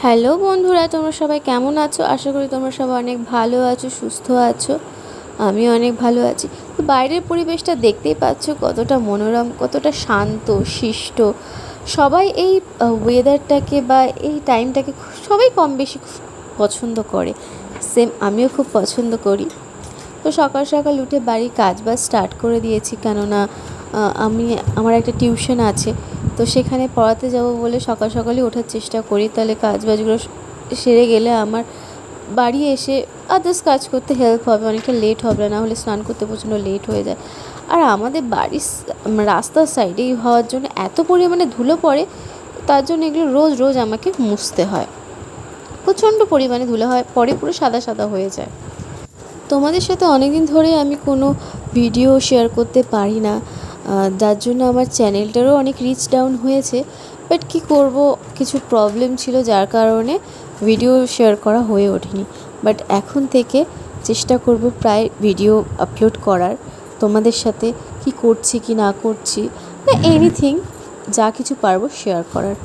Hello বন্ধুরা, তোমরা সবাই কেমন আছো? আশা করি তোমরা সবাই অনেক ভালো আছো, সুস্থ আছো। আমি অনেক ভালো আছি। তো বাইরের পরিবেশটা দেখতেই পাচ্ছ কতটা মনোরম, কতটা শান্ত শিষ্ট। সবাই এই ওয়েদারটাকে বা এই টাইমটাকে সবাই কম বেশি পছন্দ করে। সেম আমিও খুব পছন্দ করি। তো সকাল সকাল উঠে বাড়ির কাজবাজ স্টার্ট করে দিয়েছি, কেননা আমার একটা টিউশন আছে। তো সেখানে পড়াতে যাব বলে সকাল সকালই ওঠার চেষ্টা করি, তাহলে কাজবাজগুলো সেরে গেলে আমার বাড়ি এসে আদার্স কাজ করতে হেল্প হবে, অনেকটা লেট হবে, না হলে স্নান করতে প্রচণ্ড লেট হয়ে যায়। আর আমাদের বাড়ির রাস্তার সাইডেই হওয়ার জন্য এত পরিমাণে ধুলো পড়ে, তার জন্য এগুলো রোজ রোজ আমাকে মুছতে হয়। প্রচণ্ড পরিমাণে ধুলো হয়, পরে পুরো সাদা সাদা হয়ে যায়। তোমাদের সাথে অনেক দিন ধরে আমি কোনো ভিডিও শেয়ার করতে পারি না, যার জন্য আমার চ্যানেলটারও অনেক রিচ ডাউন হয়েছে। বাট কী করব, কিছু প্রবলেম ছিল যার কারণে ভিডিও শেয়ার করা হয়ে ওঠেনি। বাট এখন থেকে চেষ্টা করব প্রায় ভিডিও আপলোড করার, তোমাদের সাথে কি করছি কি না করছি বা এনিথিং যা কিছু পারবো শেয়ার করার।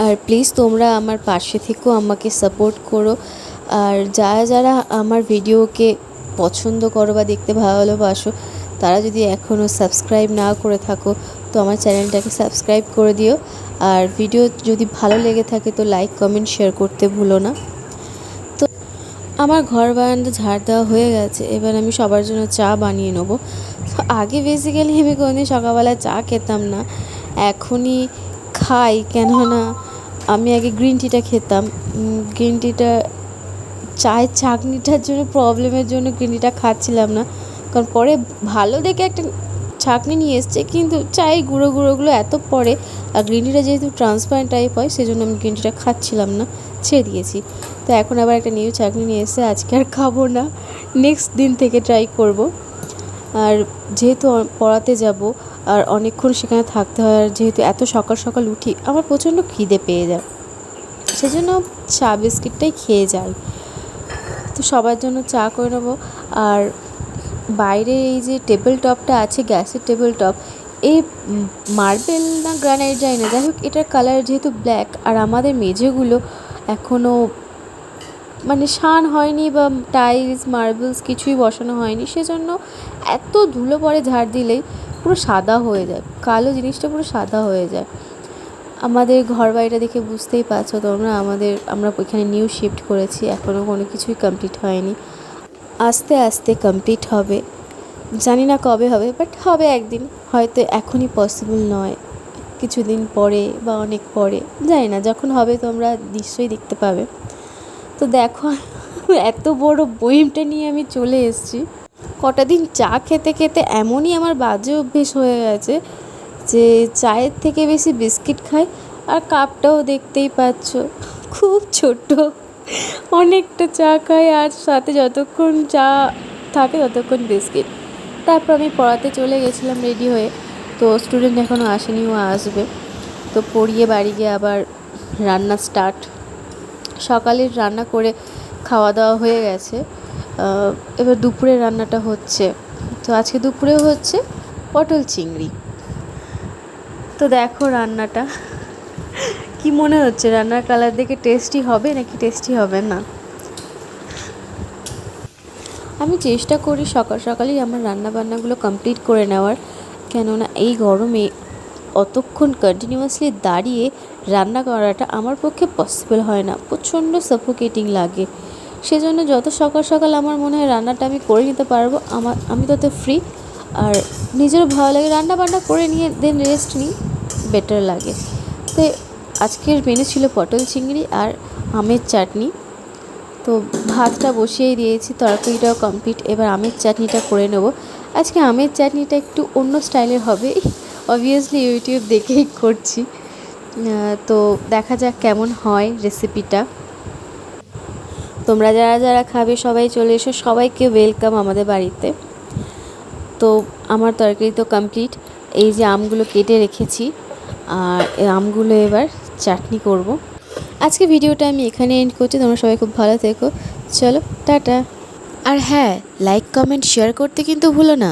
আর প্লিজ তোমরা আমার পাশে থেকেও আমাকে সাপোর্ট করো। আর যারা যারা আমার ভিডিওকে পছন্দ করো বা দেখতে ভালোবাসো, তারা যদি এখনও সাবস্ক্রাইব না করে থাকো তো আমার চ্যানেলটাকে সাবস্ক্রাইব করে দিও। আর ভিডিও যদি ভালো লেগে থাকে তো লাইক কমেন্ট শেয়ার করতে ভুলো না। তো আমার ঘর বারান্দা ঝাড় দেওয়া হয়ে গেছে, এবার আমি সবার জন্য চা বানিয়ে নেবো। আগে বেসিক্যালি আমি কোনোদিন সকালবেলা চা খেতাম না, এখনই খাই। কেননা আমি আগে গ্রিন টিটা খেতাম, গ্রিন টিটা চায়ের ছাঁকনিটার জন্য প্রবলেমের জন্য গ্রিন টিটা খাচ্ছিলাম না। কারণ পরে ভালো দেখে একটা ছাঁকনি নিয়ে এসছে, কিন্তু চায়ের গুঁড়োগুলো এত পড়ে, আর গ্রিন টিটা যেহেতু ট্রান্সপারেন্ট টাইপ হয় সেজন্য আমি গ্রিন টিটা খাচ্ছিলাম না, ছেড়ে দিয়েছি। তো এখন আবার একটা নিউ ছাঁকনি নিয়ে এসে আজকে আর খাবো না, নেক্সট দিন থেকে ট্রাই করব। আর যেহেতু পড়াতে যাব আর অনেকক্ষণ সেখানে থাকতে হয়, আর যেহেতু এত সকাল সকাল উঠি আমার প্রচণ্ড খিদে পেয়ে যায়, সেজন্য চা বিস্কিটটাই খেয়ে যাই। তো সবার জন্য চা করে নেবো। আর বাইরে এই যে টেবিল টপটা আছে, গ্যাসের টেবিল টপ, এই মার্বেল না গ্রানাইট যায় না, যাই হোক এটার কালার যেহেতু ব্ল্যাক, আর আমাদের মেঝেগুলো এখনও মানে শান হয়নি বা টাইলস মার্বেলস কিছুই বসানো হয়নি, সেজন্য এত ধুলো পড়ে ঝাড় দিলেই পুরো সাদা হয়ে যায়, কালো জিনিসটা পুরো সাদা হয়ে যায়। আমাদের ঘর বাড়িটা দেখে বুঝতেই পারছো তোমরা, আমরা ওইখানে নিউ শিফট করেছি, এখনও কোনো কিছুই কমপ্লিট হয়নি, আস্তে আস্তে কমপ্লিট হবে। জানি না কবে হবে, বাট হবে একদিন, হয়তো এখনই পসিবল নয়, কিছুদিন পরে বা অনেক পরে, জানি না, যখন হবে তোমরা নিশ্চয়ই দেখতে পাবে। তো দেখো এত বড় বইমটা নিয়ে আমি চলে এসেছি। কটা দিন চা খেতে খেতে এমনই আমার বাজে অভ্যেস হয়ে গেছে যে চায়ের থেকে বেশি বিস্কিট খাই। আর কাপটাও দেখতেই পাচ্ছ খুব ছোট, অনেকটা চা খাই, আর সাথে যতক্ষণ চা থাকে ততক্ষণ বিস্কিট। তারপর আমি পড়াতে চলে গেছিলাম রেডি হয়ে, তো স্টুডেন্ট এখনও আসেনি, ও আসবে। তো পড়িয়ে বাড়ি গিয়ে আবার রান্না স্টার্ট। সকালের রান্না করে খাওয়া দাওয়া হয়ে গেছে, এবার দুপুরের রান্নাটা হচ্ছে। তো আজকে দুপুরেও হচ্ছে পটল চিংড়ি। তো দেখো রান্নাটা কি মনে হচ্ছে, রান্নার কালার দেখে টেস্টি হবে নাকি টেস্টি হবে না। আমি চেষ্টা করি সকাল সকালেই আমার রান্না বান্নাগুলো কমপ্লিট করে নেওয়ার, কেননা এই গরমে অতক্ষণ কন্টিনিউয়াসলি দাঁড়িয়ে রান্না করাটা আমার পক্ষে পসিবল হয় না, প্রচণ্ড সাফোকেটিং লাগে। সেজন্য যত সকাল সকাল আমার মনে হয় রান্নাটা আমি করে নিতে পারবো, আমি তত ফ্রি, আর নিজেরও ভালো লাগে, রান্না বান্না করে নিয়ে দেন রেস্ট নিই, বেটার লাগে। তো আজকের মেনু ছিল পটল চিংড়ি আর আমের চাটনি। তো ভাতটা বসিয়ে দিয়েছি, তরকারিটাও কমপ্লিট, এবার আমের চাটনিটা করে নেব। আজকে আমের চাটনিটা একটু অন্য স্টাইলের হবে, অবভিয়াসলি ইউটিউব দেখেই করছি। তো দেখা যাক কেমন হয় রেসিপিটা। তোমরা যারা যারা খাবে সবাই চলে এসো, সবাইকে ওয়েলকাম আমাদের বাড়িতে। তো আমার তরকারি তো কমপ্লিট, এই যে আমগুলো কেটে রেখেছি, আর এই আমগুলো এবার চাটনি করব। আজকে ভিডিওটা আমি এখানে এন্ড করছি, তোমরা সবাই খুব ভালো থেকো, চলো টাটা। আর হ্যাঁ, লাইক কমেন্ট শেয়ার করতে কিন্তু ভুলো না।